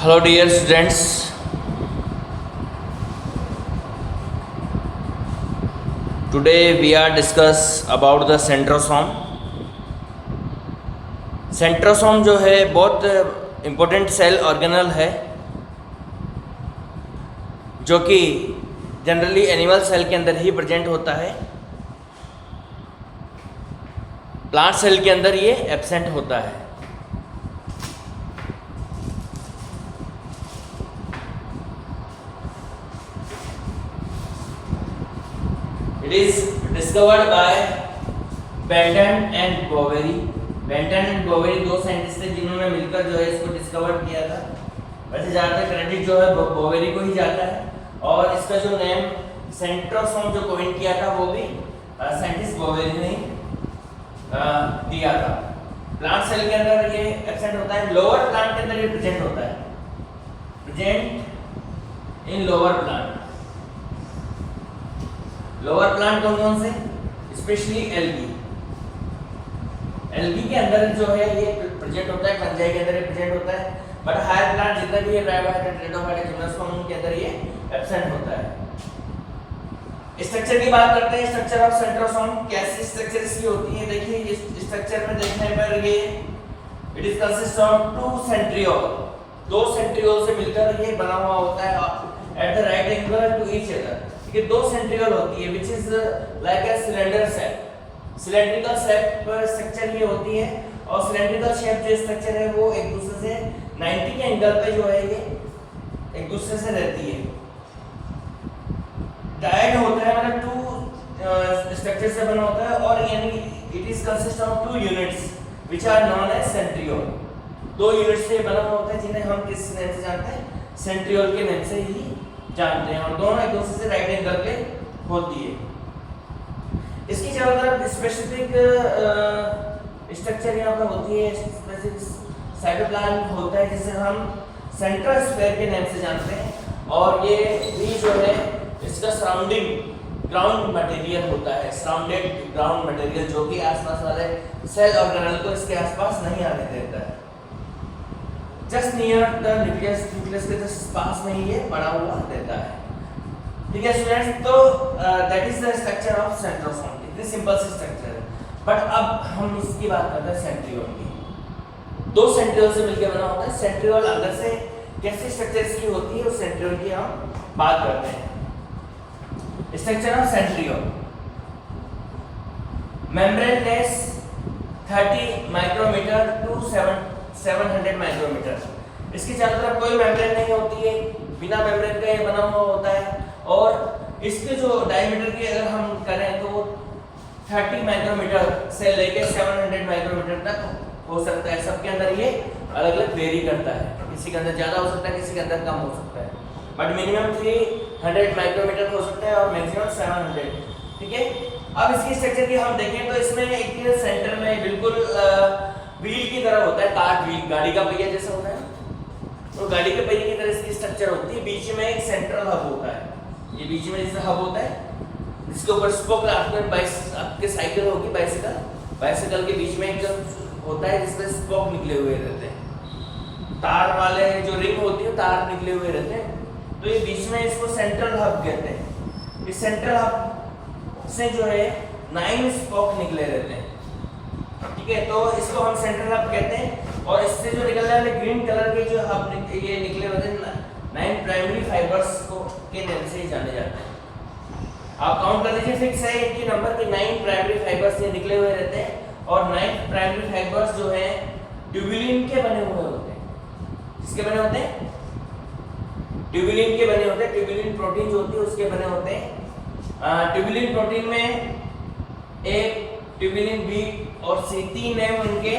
Hello dear students, today we are discuss about the centrosome. Centrosome जो है बहुत important cell organelle है जो कि जनरली एनिमल सेल के अंदर ही प्रेजेंट होता है। प्लांट सेल के अंदर ये एब्सेंट होता है। It is discovered by Benton and Boveri. Benton and Boveri दो साइंटिस्ट थे जिन्होंने मिलकर जो है इसको डिस्कवर किया था। वैसे ज़्यादातर क्रेडिट जो है बोवेरी को ही जाता है और इसका जो नेम सेंट्रोसोम जो कोइन किया था वो भी साइंटिस्ट बोवेरी ने दिया था। प्लांट सेल के अंदर ये एब्सेंट होता है, लोअर प्लांट के अंदर ये प्रेजेंट होता है, present in lower plant. Lower plant कौन कौन से? Specially algae. एल्गी के अंदर जो है ये प्रेजेंट होता है, फंजाई के अंदर ये प्रेजेंट होता है, बट हायर प्लांट जितना भी है राइबोहाइड्रेट, रेडोहाइड्रेट, जिम्नोस्पर्म के अंदर ये एब्सेंट होता है। स्ट्रक्चर की बात करते हैं। स्ट्रक्चर ऑफ सेंट्रोसोम, कैसी स्ट्रक्चर इसकी होती है? देखिए इस स्ट्रक्चर में देखने पर ये it is consist of two centriole, दो सेंट्रियोल से मिलकर ये बना हुआ होता है at the right angle to each other. ये दो सेंट्रियोल होती है which is like a cylinder shape. Cylindrical shape structure ये होती है और सिलेंड्रिकल शेप जो स्ट्रक्चर है वो एक दूसरे से 90 के एंगल पे जो है ये एक दूसरे से रहती है। डायड होता है मतलब टू स्ट्रक्चर से बना होता है और यानी it is consist of two units which are known as centriole. दो यूनिट से बना हुआ होता है जिन्हें हम किस नेम से जानते हैं? सेंट्रियोल के नेम से ही जानते हैं और दोनों एक दूसरे से राइट एंगल पे होती है। इसकी चारों तरफ स्पेसिफिक स्ट्रक्चर यहाँ पर होती है, स्पेसिफिक साइटोप्लाज्म होता है जिसे हम सेंट्रल स्फीयर के नाम से जानते हैं और ये भी जो है इसका सराउंडिंग ग्राउंड मटेरियल होता है, सराउंडेड ग्राउंड मटेरियल जो कि आसपास वाले सेल ऑर्गेनल को इसके आसपास नहीं आने देता है। Just near the nucleus, nucleus के जस्ट पास में ही ये बड़ा हुआ रहता है। ठीक है स्टूडेंट्स, तो that is the structure of centrosome. इतनी सिंपल सी स्ट्रक्चर है, बट अब हम इसकी बात करते हैं सेंट्रियोल की। दो सेंट्रियोल से मिलकर बना होता है। सेंट्रियोल अंदर से कैसी स्ट्रक्चर इसकी होती है उस सेंट्रियोल की हम बात करते हैं। Structure of centriole, membraneless 30 micrometer to 700 micrometer. इसके चारों तरफ कोई मेम्ब्रेन नहीं होती है, बिना मेम्ब्रेन का ये बना हुआ होता है और इसके जो डायमीटर की अगर हम करें तो 30 माइक्रोमीटर से लेके 700 माइक्रोमीटर तक हो सकता है। सबके अंदर ये अलग अलग वेरी करता है, किसी के अंदर ज़्यादा हो सकता है, किसी के अंदर कम हो सकता है, बट मिनिमम 300 माइक्रोमीटर हो सकता है और मैक्सिमम 700। ठीक है, अब इसकी स्ट्रक्चर की हम देखें तो इसमें एक सेंटर में बिल्कुल व्हील की तरह होता है, कार्ट व्हील, गाड़ी का पहिया जैसा होता है, तो गाड़ी के पहिए की तरह इसकी स्ट्रक्चर होती है। बीच में एक सेंट्रल हब होता है, ये बीच में जैसे हब होता है जिसके ऊपर स्पोक आपके साइकिल होगी, बाइसिकल के बीच में एक होता है जिसमें स्पोक निकले हुए रहते हैं, तार वाले जो रिंग होती है तार निकले हुए रहते हैं, तो ये बीच में इसको सेंट्रल हब कहते हैं। इस सेंट्रल हब से जो है 9 स्पोक निकले रहते हैं। ठीक है, तो इसको हम सेंट्रल हब कहते हैं और इससे जो निकलने वाले ग्रीन कलर के जो हब ये निकले होते हैं 9 प्राइमरी फाइबर्स को के नाम से जाने जाते हैं। आप काउंट कर लीजिए, फिक्स है इनकी नंबर के 9 प्राइमरी फाइबर्स ये निकले हुए रहते हैं और 9 प्राइमरी फाइबर्स जो है ट्यूबुलिन के बने हुए होते हैं। किसके बने होते हैं? ट्यूबुलिन के बने होते हैं। ट्यूबुलिन प्रोटीन जो होती है उसके बने होते हैं। ट्यूबुलिन प्रोटीन में एक ट्यूबुलिन बी और सी, 3 नेम उनके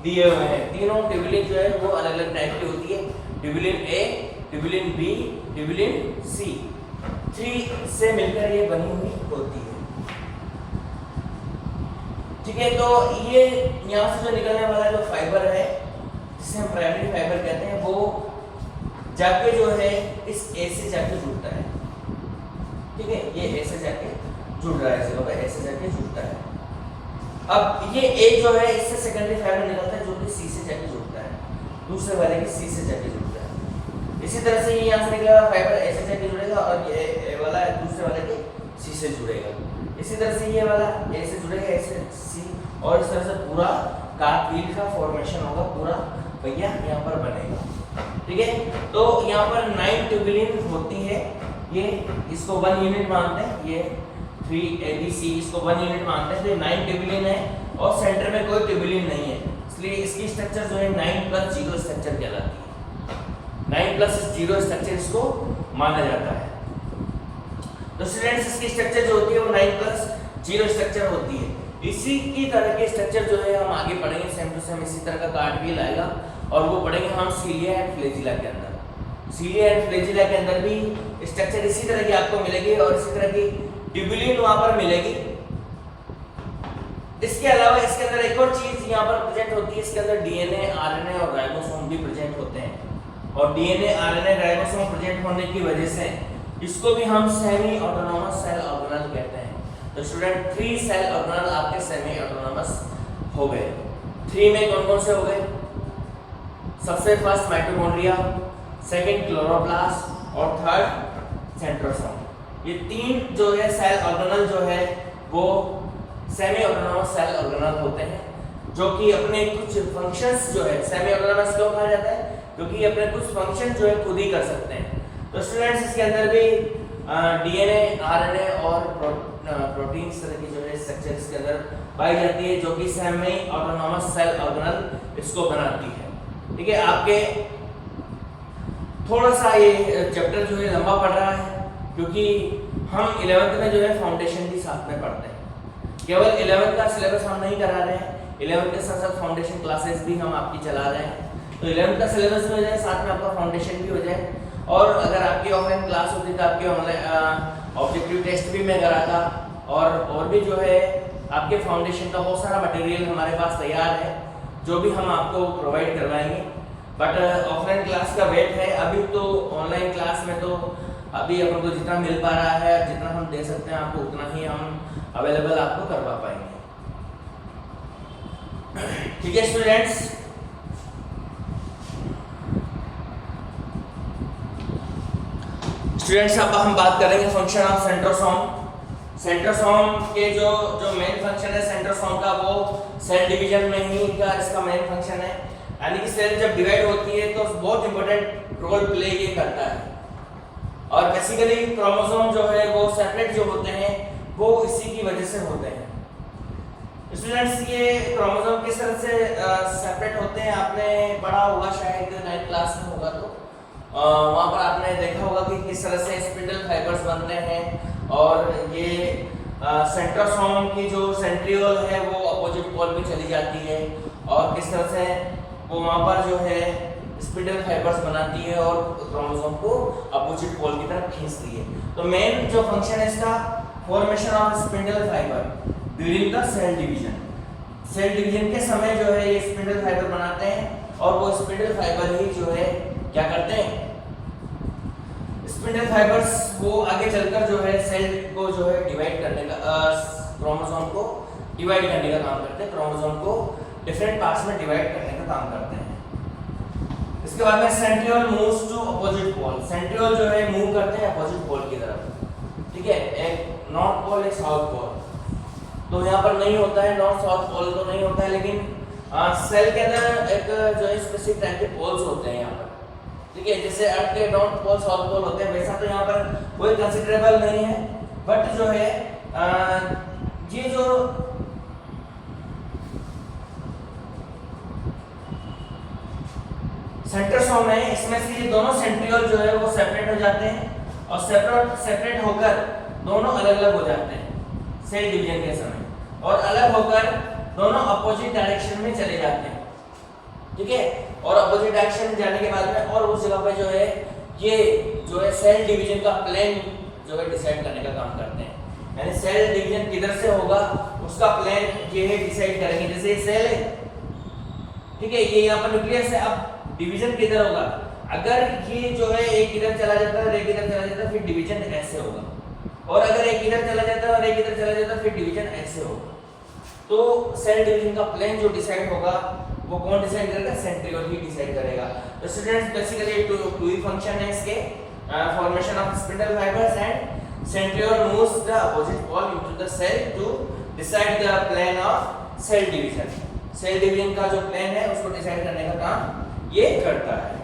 दिए हुए हैं। तीनों ट्यूबुलिन जो है वो अलग अलग टाइप की होती है, ट्यूबुलिन ए, ट्यूबुलिन बी, ट्यूबुलिन सी, 3 से मिलकर ये बनी हुई होती है। ठीक है, तो ये यहाँ से जो निकलने वाला जो फाइबर है जिसे हम प्राइमरी फाइबर कहते हैं वो जाके जो है इस ए से जाके जुड़ता है। ठीक है, ये ए से जाके जुड़ रहा है, इसका ए से जाके जुड़ता है। अब ये ए जो है इससे सेकेंडरी फाइबर निकलता है जो कि सी से जाके जुड़ता है, दूसरे वाले की सी से जाके जुड़ता है। इसी तरह से ये यहाँ से निकलेगा फाइबर ऐसे जाके जुड़ेगा और ये वाला दूसरे वाले के सी से जुड़ेगा। इसी तरह से ये वाला ए से जुड़ेगा ऐसे सी, और इस तरह से पूरा कार्टवील का फॉर्मेशन होगा, पूरा भैया यहाँ पर बनेगा। ठीक है, तो यहाँ पर 9 ट्यूबुलिन होती है। ये इसको 1 यूनिट मानते हैं, ये 3 ABC इसको 1 यूनिट मानते हैं। तो 9 ट्यूबुलिन है और सेंटर में कोई ट्यूबुलिन नहीं है, इसलिए इसकी स्ट्रक्चर जो है 9+0 स्ट्रक्चर कहलाती है। 9+0 स्ट्रक्चर इसको माना जाता है। तो स्टूडेंट्स इसकी स्ट्रक्चर जो होती है वो 9+0 स्ट्रक्चर होती है। इसी की तरह के स्ट्रक्चर जो है हम आगे पढ़ेंगे, सेम टू सेम इसी तरह का कार्टवील आएगा और वो पढ़ेंगे हम सीलिया एंड फ्लैजिला के अंदर। सीलिया एंड फ्लैजिला के अंदर भी स्ट्रक्चर इसी तरह की आपको मिलेगी और इसी तरह की ट्यूबुलिन वहां पर मिलेगी। इसके अलावा इसके अंदर एक और चीज यहाँ पर प्रेजेंट होती है, इसके अंदर डीएनए, आरएनए और राइबोसोम भी प्रेजेंट होते हैं। और डीएनए, आरएनए, राइबोसोम प्रेजेंट होने की वजह से इसको भी हम सेमी ऑटोनोमस सेल ऑर्गेनल कहते हैं। तो स्टूडेंट 3 सेल ऑर्गेनल आपके सेमी ऑटोनोमस हो गए। 3 में कौन कौन से हो गए? सबसे फर्स्ट माइटोकॉन्ड्रिया, सेकंड क्लोरोप्लास्ट और थर्ड सेंट्रोसोम। ये 3 जो है सेल ऑर्गेनल जो है वो सेमी ऑटोनोमस सेल ऑर्गेनल होते हैं, जो कि अपने कुछ फंक्शंस जो है, सेमी ऑटोनोमस क्यों कहा जाता है? क्योंकि अपने कुछ फंक्शन जो है खुद ही कर सकते हैं। तो स्टूडेंट्स इसके अंदर भी डीएनए, आरएनए और प्रोटीन तरह की जो है स्ट्रक्चर इसके अंदर पाई जाती है, जो कि सेमी ऑटोनोमस सेल ऑर्गेनल इसको बनाती है। ठीक है, आपके थोड़ा सा ये चैप्टर जो है लंबा पड़ रहा है, क्योंकि हम 11th में जो है फाउंडेशन भी साथ में पढ़ते हैं। केवल 11th का सिलेबस हम नहीं करा रहे हैं, 11th के साथ साथ फाउंडेशन क्लासेस भी हम आपकी चला रहे हैं। तो 11th का सिलेबस भी हो जाए, साथ में आपका फाउंडेशन भी हो जाए। और अगर आपकी ऑफलाइन क्लास होती तो आपके ऑनलाइन ऑब्जेक्टिव टेस्ट भी मैं कराता, और भी जो है आपके फाउंडेशन का बहुत सारा मटेरियल हमारे पास तैयार है, जो भी हम आपको प्रोवाइड करवाएंगे। बट ऑफलाइन क्लास का वेट है अभी, तो ऑनलाइन क्लास में तो अभी अपन को जितना मिल पा रहा है, जितना हम दे सकते हैं आपको, उतना ही हम अवेलेबल आपको करवा पाएंगे। ठीक है स्टूडेंट्स, अब हम बात करेंगे फंक्शन ऑफ सेंट्रोसोम। सेंट्रोसोम के जो मेन फंक्शन है सेंट्रोसोम का, वो सेल डिवीजन में ही इसका मेन फंक्शन है। यानी कि सेल जब डिवाइड होती है तो बहुत इंपॉर्टेंट रोल प्ले ये करता है। और बेसिकली क्रोमोसोम जो है वो सेपरेट जो होते हैं वो इसी की वजह से होते हैं। स्टूडेंट्स, ये क्रोमोसोम किस तरह से सेपरेट होते हैं आपने पढ़ा होगा, शायद 9th क्लास में होगा, तो वहाँ पर आपने देखा होगा कि किस तरह से स्पिंडल फाइबर्स बनते हैं। और ये सेंट्रोसोम की जो सेंट्रियोल है वो अपोजिट पोल पे चली जाती है, और किस तरह से वो वहाँ पर जो है स्पिंडल फाइबर्स बनाती है और क्रोमोसोम को अपोजिट पोल की तरफ खींचती है। तो मेन जो फंक्शन है इसका, formation of spindle fiber during the cell division. Cell division के समय जो है ये स्पिंडल फाइबर बनाते हैं, और वो स्पिंडल फाइबर ही जो है क्या करते हैं, स्पिंडल फाइबर्स वो आगे चलकर जो है सेल को जो है डिवाइड करने का, क्रोमोसोम को डिवाइड करने का काम करते हैं, क्रोमोसोम को डिफरेंट पार्ट्स में डिवाइड करने का काम करते हैं। इसके बाद में centriole moves to opposite pole. Centriole जो है मूव करते हैं अपोजिट पोल की तरफ। ठीक है, एक नॉर्थ पोल, एक साउथ पोल। तो यहाँ पर नहीं होता है नॉर्थ साउथ पोल, तो नहीं होता है, लेकिन सेल के अंदर एक जो है स्पेसिफिक टाइप के पोल्स होते हैं यहाँ पर। ठीक है, जैसे अर्थ के नॉर्थ पोल साउथ पोल होते हैं, वैसा तो यहाँ पर कोई कंसिडरेबल नहीं है। बट जो है ये जो सेंट्रोसोम है, इसमें से ये दोनों सेंट्रियोल जो है वो सेपरेट हो जाते हैं, और सेपरेट होकर दोनों अलग अलग हो जाते हैं सेल डिवीजन के समय, और अलग होकर दोनों अपोजिट डायरेक्शन में चले जाते हैं। ठीक है, और अपोजिट डायरेक्शन में जाने के बाद में और उस जगह पे जो है ये जो है सेल डिवीजन का प्लेन जो है डिसाइड करने का काम करते हैं। यानी सेल डिवीजन किधर से होगा उसका प्लेन ये है डिसाइड करेंगे। जैसे ये सेल है, ठीक है, ये यहाँ पर न्यूक्लियस है, अब डिवीजन किधर होगा, अगर ये जो है एक इधर चला जाता है और एक इधर चला जाता है, फिर डिवीजन ऐसे होगा, और अगर एक इधर चला जाता है और एक इधर चला जाता है, फिर डिवीजन ऐसे होगा। तो सेल डिवीजन का प्लेन जो डिसाइड होगा वो कौन डिसाइड करेगा? सेंट्रियोल ही डिसाइड करेगा। तो स्टूडेंट्स बेसिकली टू ही फंक्शन है इसके, formation of spindle fibers and centriole moves the opposite pole into the cell to decide the plan of cell division. Cell division का जो प्लान है उसको डिसाइड करने का काम ये करता है।